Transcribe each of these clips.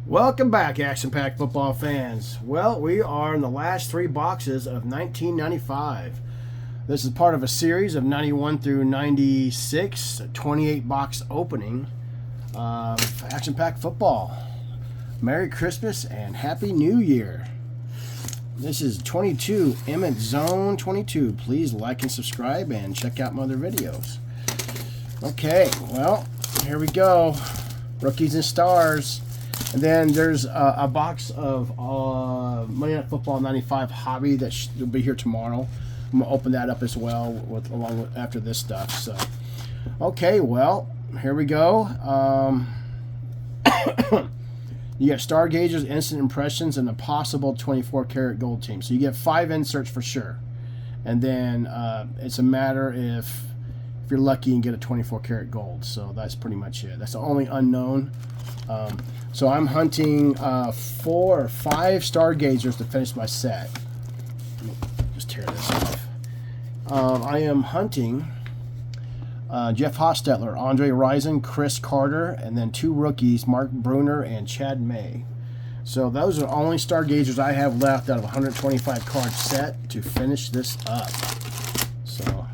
Welcome back, Action Pack football fans. Well, we are in the last three boxes of 1995. This is part of a series of 91 through 96, a 28 box opening of Action Pack football. Merry Christmas and Happy New Year. This is 22 Emmett Zone 22. Please like and subscribe and check out my other videos. Okay, well, here we go. Rookies and Stars. And then there's a box of Monday Night Football 95 Hobby that will be here tomorrow. I'm going to open that up as well along with after this stuff. So, okay, well, here we go. You get Star Gauges, Instant Impressions, and a possible 24 karat gold team. So you get 5 inserts for sure. And then it's a matter if you're lucky and get a 24 karat gold. So that's pretty much it. That's the only unknown. So I'm hunting 4 or 5 Star Gazers to finish my set. Let me just tear this off. I am hunting Jeff Hostetler, Andre Rison, Chris Carter, and then 2 rookies, Mark Bruner and Chad May. So those are the only Star Gazers I have left out of a 125 card set to finish this up. So,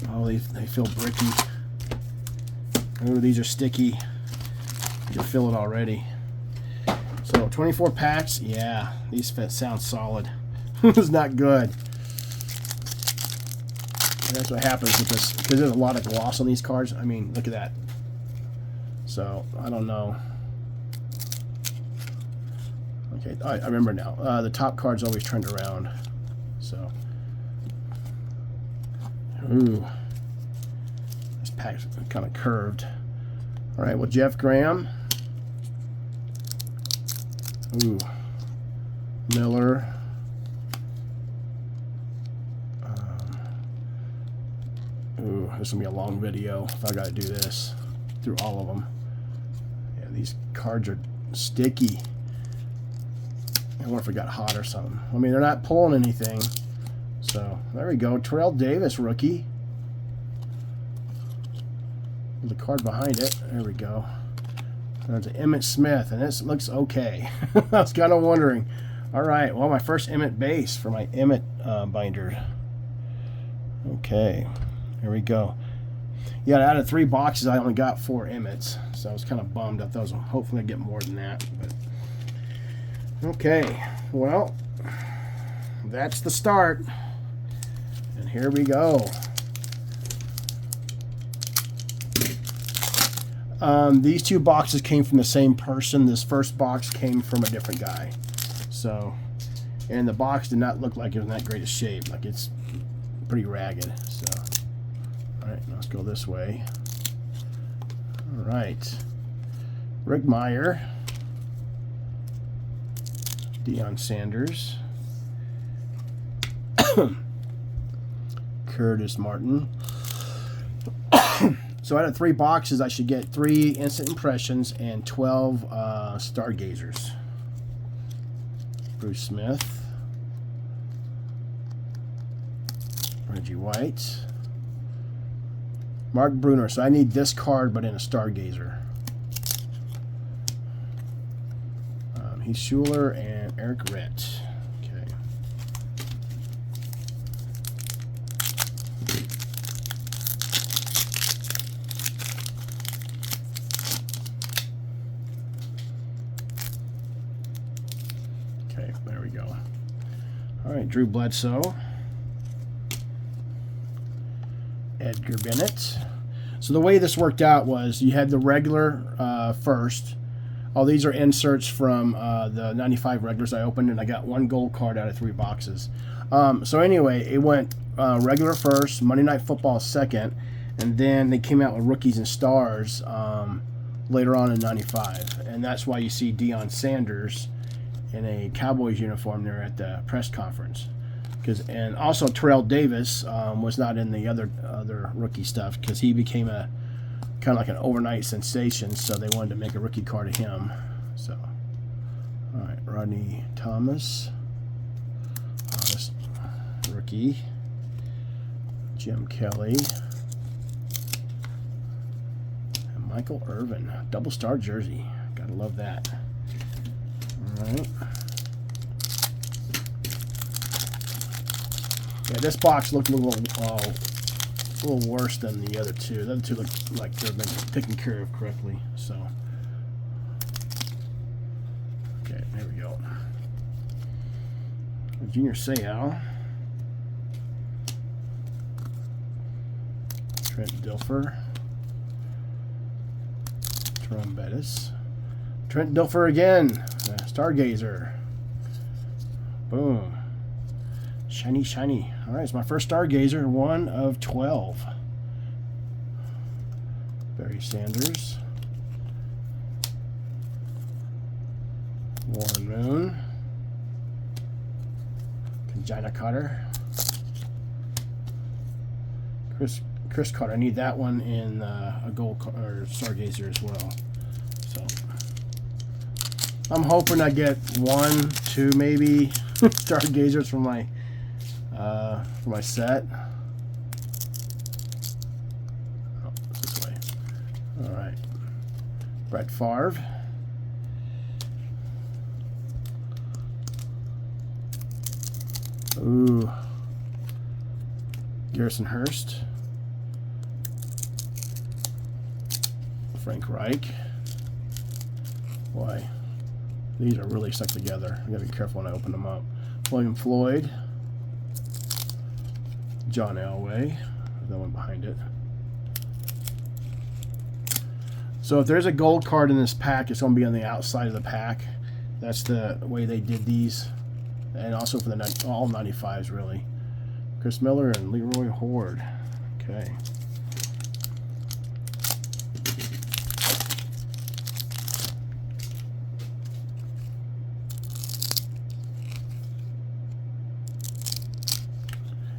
oh, they feel bricky. Ooh, these are sticky. You can feel it already. So 24 packs, yeah, these sound solid. It's not good. And that's what happens with this, because there's a lot of gloss on these cards. I mean, look at that. So I don't know. Okay, I remember now. The top card's always turned around. So, ooh, this pack's kind of curved. All right, well, Jeff Graham. Ooh. Miller. Ooh, this is going to be a long video if I got to do this through all of them. Yeah, these cards are sticky. I wonder if it got hot or something. I mean, they're not pulling anything. So, there we go. Terrell Davis, rookie. The card behind it. There we go. There's an Emmitt Smith, and this looks okay. I was kind of wondering. All right, well, my first Emmitt base for my Emmitt binder. Okay, here we go. Yeah, out of 3 boxes, I only got 4 Emmitts, so I was kind of bummed. I thought I was hopefully I'd get more than that. But okay, well, that's the start, and here we go. These 2 boxes came from the same person. This first box came from a different guy. So, and the box did not look like it was in that great a shape. Like, it's pretty ragged. So, all right, let's go this way. All right. Rick Meyer. Deion Sanders. Curtis Martin. So out of 3 boxes, I should get 3 Instant Impressions and 12 Star Gazers. Bruce Smith. Reggie White. Mark Bruner. So I need this card, but in a Star Gazer. Heath Schuler and Eric Ritt. Okay. Okay, there we go. All right, Drew Bledsoe. Edgar Bennett. So the way this worked out was you had the regular first. All these are inserts from the 95 regulars I opened, and I got 1 gold card out of 3 boxes. So anyway, it went regular first, Monday Night Football second, and then they came out with Rookies and Stars later on in 95. And that's why you see Deion Sanders in a Cowboys uniform there at the press conference. And also Terrell Davis was not in the other rookie stuff because he became a kind of like an overnight sensation, so they wanted to make a rookie card of him. So, all right, Rodney Thomas, rookie. Jim Kelly, and Michael Irvin, double star jersey. Gotta love that. All right. Yeah, this box looked a little worse than the other two. The other two look like they've been taken care of correctly. So, okay, there we go. Junior Seau, Trent Dilfer, Jerome Bettis, Trent Dilfer again, Stargazer. Boom. Shiny, shiny. All right, it's my first Stargazer, 1 of 12. Barry Sanders. Warren Moon. Conjina Carter. Chris Carter. I need that one in a gold or Stargazer as well. So I'm hoping I get 1, 2, maybe Stargazers for my set. Oh, this way. All right. Brett Favre. Ooh. Garrison Hurst. Frank Reich. Boy, these are really stuck together. I gotta be careful when I open them up. William Floyd. John Elway, the one behind it. So if there's a gold card in this pack, it's going to be on the outside of the pack. That's the way they did these. And also for the all 95s, really. Chris Miller and Leroy Horde. Okay.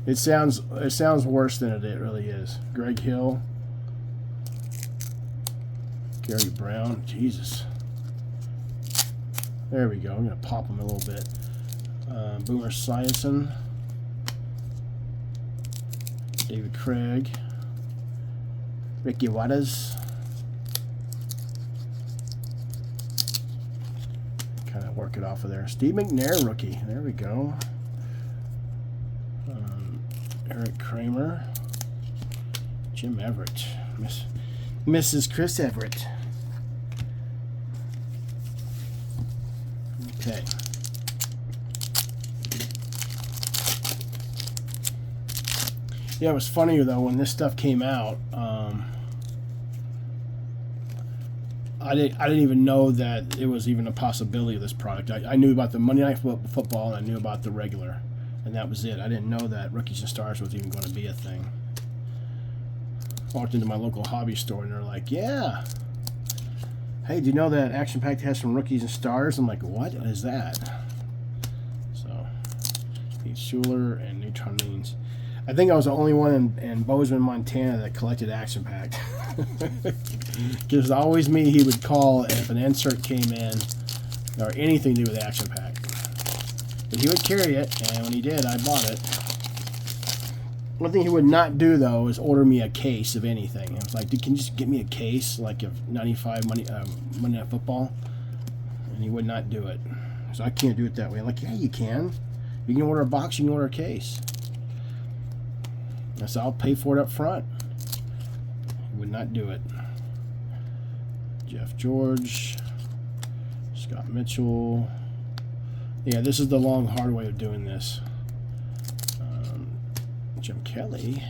It sounds worse than it really is. Greg Hill, Gary Brown, Jesus. There we go. I'm gonna pop him a little bit. Boomer Esiason, David Craig, Ricky Waters. Kind of work it off of there. Steve McNair rookie. There we go. Eric Kramer, Jim Everett, Mrs. Chris Everett. Okay. Yeah, it was funny though when this stuff came out. I didn't even know that it was even a possibility of this product. I knew about the Monday Night Football and I knew about the regular. And that was it. I didn't know that Rookies and Stars was even going to be a thing. Walked into my local hobby store and they're like, yeah. Hey, do you know that Action Pack has some Rookies and Stars? I'm like, what is that? So, Pete Schuler and Neutron Means. I think I was the only one in Bozeman, Montana that collected Action Pack. Because it's always me he would call if an insert came in or anything to do with Action Pack. But he would carry it, and when he did, I bought it. One thing he would not do, though, is order me a case of anything. I was like, dude, can you just get me a case, like of 95 Monday Night Football? And he would not do it. So I can't do it that way. I'm like, yeah, you can. You can order a box, you can order a case. I said, I'll pay for it up front. He would not do it. Jeff George, Scott Mitchell. Yeah, this is the long, hard way of doing this. Jim Kelly,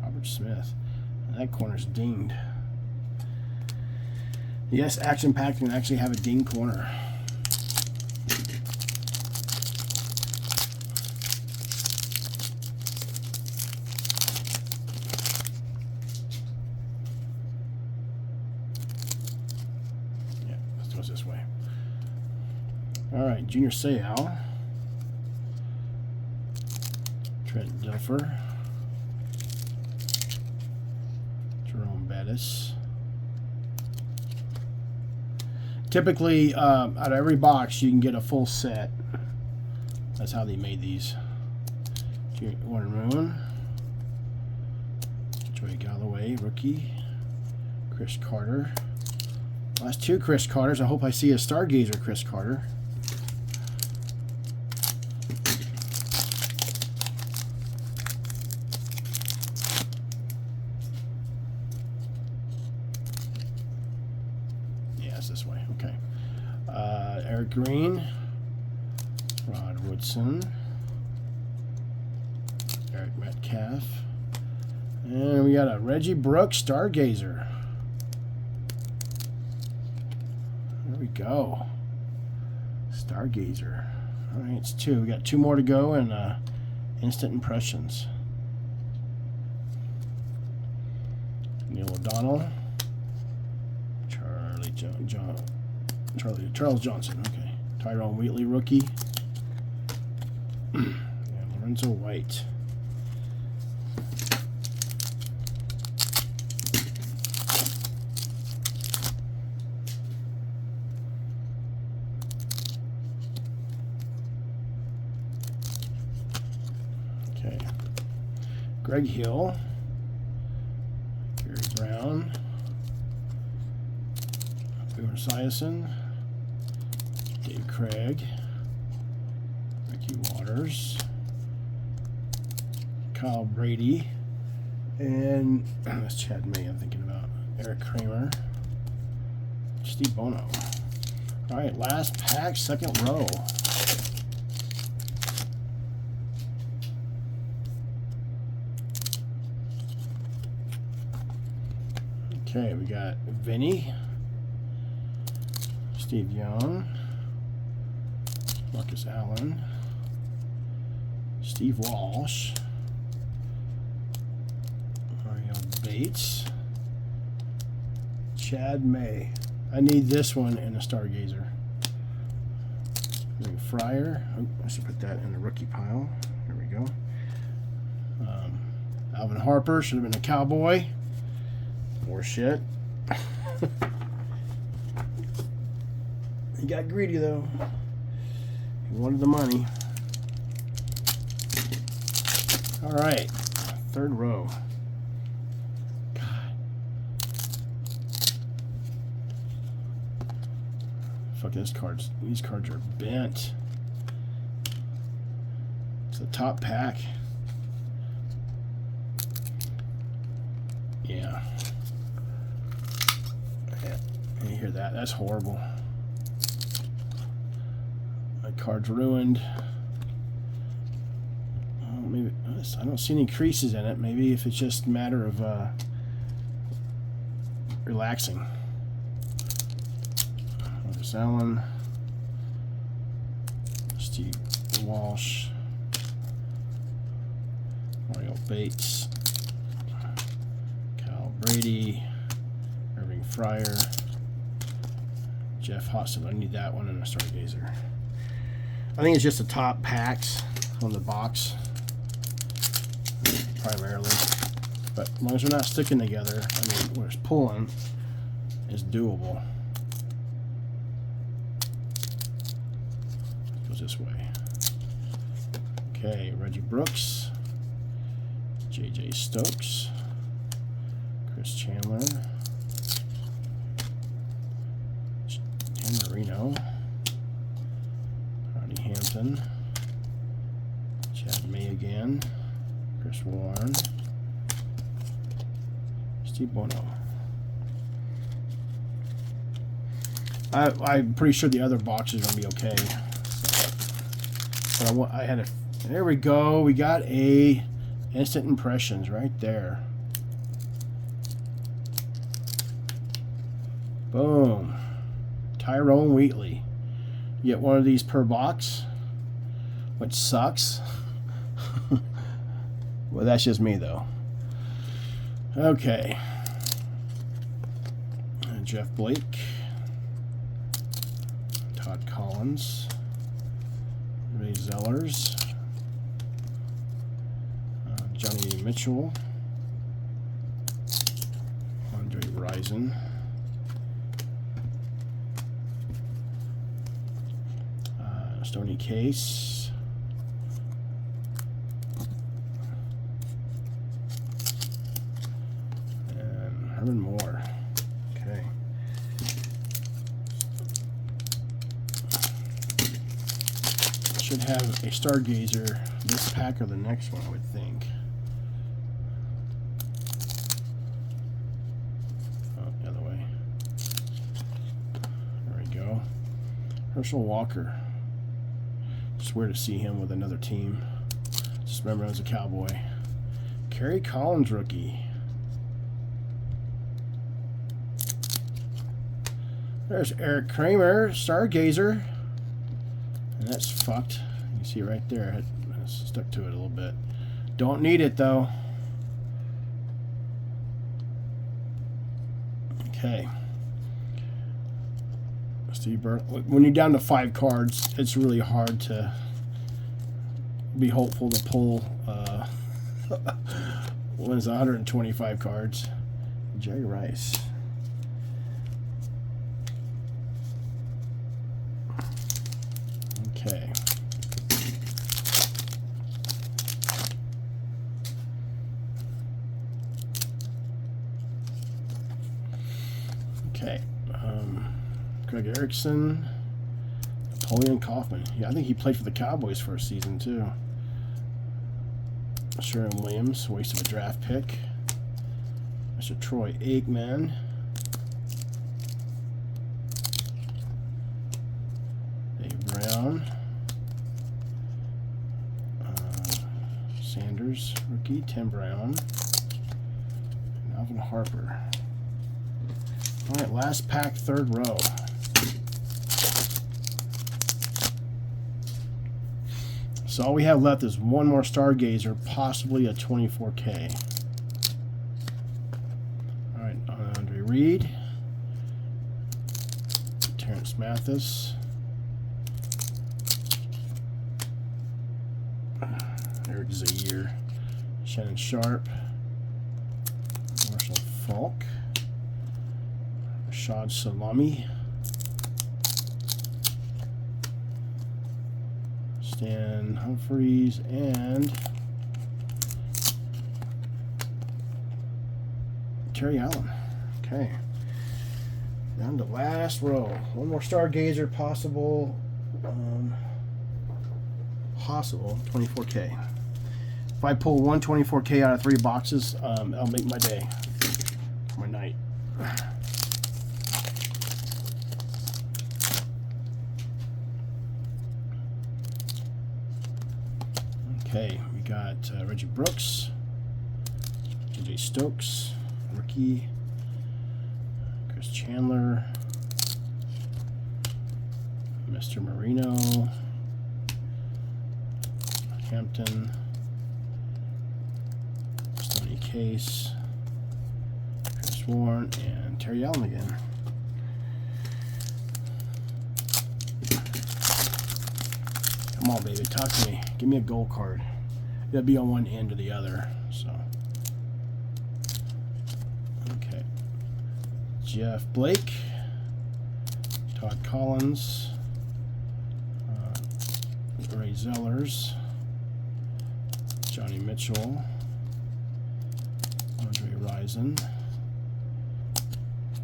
Robert Smith. That corner's dinged. Yes, Action Pack can actually have a ding corner. Yeah, this goes this way. All right, Junior Seau, Trent Dilfer, Jerome Bettis. Typically, out of every box, you can get a full set. That's how they made these. Warren Moon, Joey Galloway, rookie, Chris Carter, Last 2 Chris Carters. I hope I see a Stargazer Chris Carter. Yeah, it's this way. Okay. Eric Green. Rod Woodson. Eric Metcalf. And we got a Reggie Brooks Stargazer. There we go. Stargazer. All right, it's 2. We got 2 more to go, and instant impressions. Neil O'Donnell. Charles Johnson. Okay. Tyrone Wheatley, rookie. And Lorenzo White. Okay. Greg Hill. Gary Brown. Boomer Esiason. Dave Craig. Ricky Waters. Kyle Brady. And that's Chad May I'm thinking about. Eric Kramer. Steve Bono. All right, last pack, second row. Okay, we got Vinny, Steve Young, Marcus Allen, Steve Walsh, Mario Bates, Chad May. I need this one and a Stargazer. Fryer. Oh, I should put that in the rookie pile. There we go. Alvin Harper should have been a Cowboy. More shit. He got greedy though. He wanted the money. All right, third row. God. Fuck, these cards are bent. It's the top pack. Yeah. You hear that? That's horrible. My card's ruined. Oh, maybe I don't see any creases in it. Maybe if it's just a matter of relaxing. Marcus Allen, Steve Walsh, Mario Bates, Kyle Brady, Irving Fryer, Jeff Hostel. I need that one and a Stargazer. I think it's just the top packs on the box primarily, but as long as they're not sticking together, I mean, where it's pulling is doable. It goes this way. Okay, Reggie Brooks, JJ Stokes, Chris Chandler, Dan Marino, Ronnie Hampton, Chad May again, Chris Warren, Steve Bono. I'm pretty sure the other boxes are going to be okay. But I had a... There we go. We got a instant impressions right there. Boom. Tyrone Wheatley. You get one of these per box, which sucks. Well, that's just me, though. Okay. Jeff Blake. Todd Collins. Ray Zellers. Johnny Mitchell. Andre Rison. Stoney Case. And Herman Moore. Okay. should have a Stargazer this pack or the next one, I would think. Oh, the other way. There we go. Herschel Walker. Just weird to see him with another team. Just remember him as a Cowboy. Kerry Collins rookie. There's Eric Kramer, Stargazer. And that's fucked. You see right there. I stuck to it a little bit. Don't need it though. Okay. Steve Burke. When you're down to 5 cards, it's really hard to be hopeful to pull when it's 125 cards. Jerry Rice. Okay. Okay. Greg Erickson, Napoleon Kaufman. Yeah, I think he played for the Cowboys for a season too. Sherwin Williams, waste of a draft pick. Mr. Troy Aikman. Dave Brown. Sanders, rookie. Tim Brown. And Alvin Harper. All right, last pack, third row. So all we have left is one more Stargazer, possibly a 24K. All right, Andre Reed, Terrence Mathis, Eric Zaire, Shannon Sharp, Marshall Falk, Rashad Salami, Stan Humphries, and Terry Allen. Okay. Down to last row. One more Stargazer, possible 24K. If I pull 124K out of 3 boxes, I'll make my day, my night. Okay, we got Reggie Brooks, J.J. Stokes, rookie, Chris Chandler, Mr. Marino, Hampton, Stoney Case, Chris Warren, and Terry Allen again. Come on, baby, talk to me. Give me a gold card. It'll be on one end or the other. So, okay. Jeff Blake, Todd Collins, Ray Zellers, Johnny Mitchell, Andre Rison,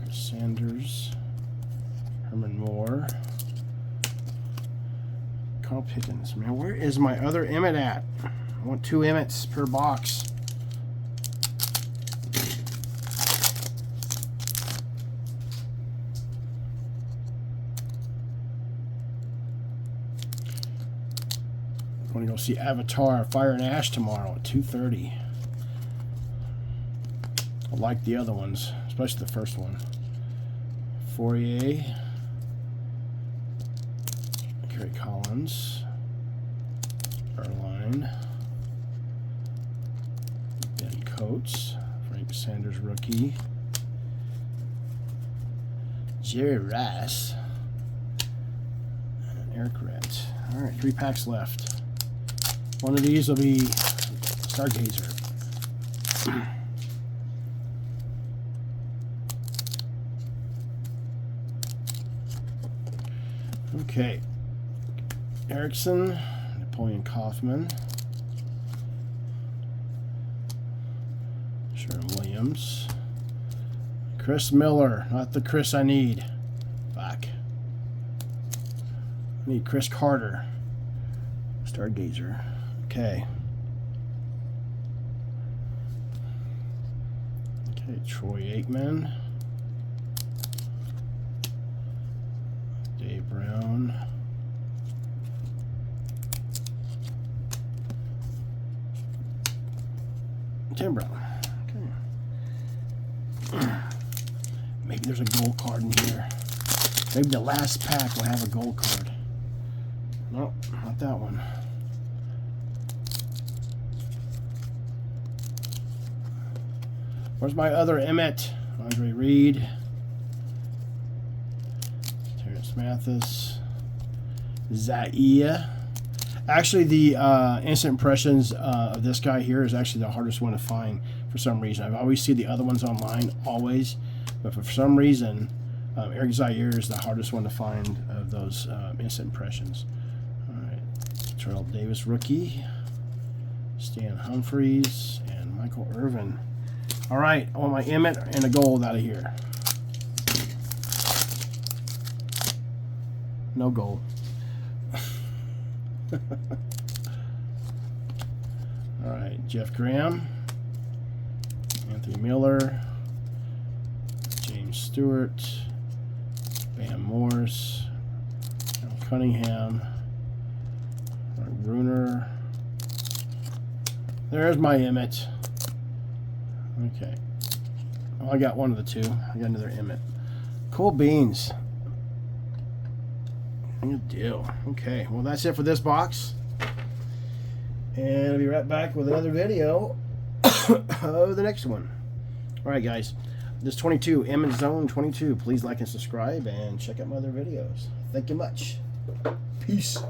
Chris Sanders, Herman Moore, Carl Pickens. Man, where is my other Emmett at? I want 2 Emmets per box. I'm going to go see Avatar Fire and Ash tomorrow at 2:30. I like the other ones, especially the first one. Fourier, Kerry Collins, Erline, Ben Coates, Frank Sanders rookie, Jerry Rice, and Eric Rett. All right, 3 packs left. One of these will be Stargazer. Okay. Erickson, Napoleon Kaufman, Sherwin Williams, Chris Miller, not the Chris I need. Fuck. I need Chris Carter. Stargazer. Okay. Okay, Troy Aikman. Dave Brown. Tim Brown. Okay. Maybe there's a gold card in here. Maybe the last pack will have a gold card. Nope, not that one. Where's my other Emmett? Andre Reed. Terrence Mathis. Zaire. Actually, the instant impressions of this guy here is actually the hardest one to find for some reason. I've always seen the other ones online, always. But for some reason, Eric Zaire is the hardest one to find of those instant impressions. All right. Terrell Davis, rookie. Stan Humphries and Michael Irvin. All right. I want my Emmett and a gold out of here. No gold. All right, Jeff Graham, Anthony Miller, James Stewart, Bam Morse, Al Cunningham, Mark Bruner. There's my Emmett. Okay. Oh, I got one of the two. I got another Emmett. Cool beans. Good deal. Okay, well that's it for this box. And I'll be right back with another video of the next one. Alright guys, this 22, Emmett Zone 22. Please like and subscribe and check out my other videos. Thank you much. Peace.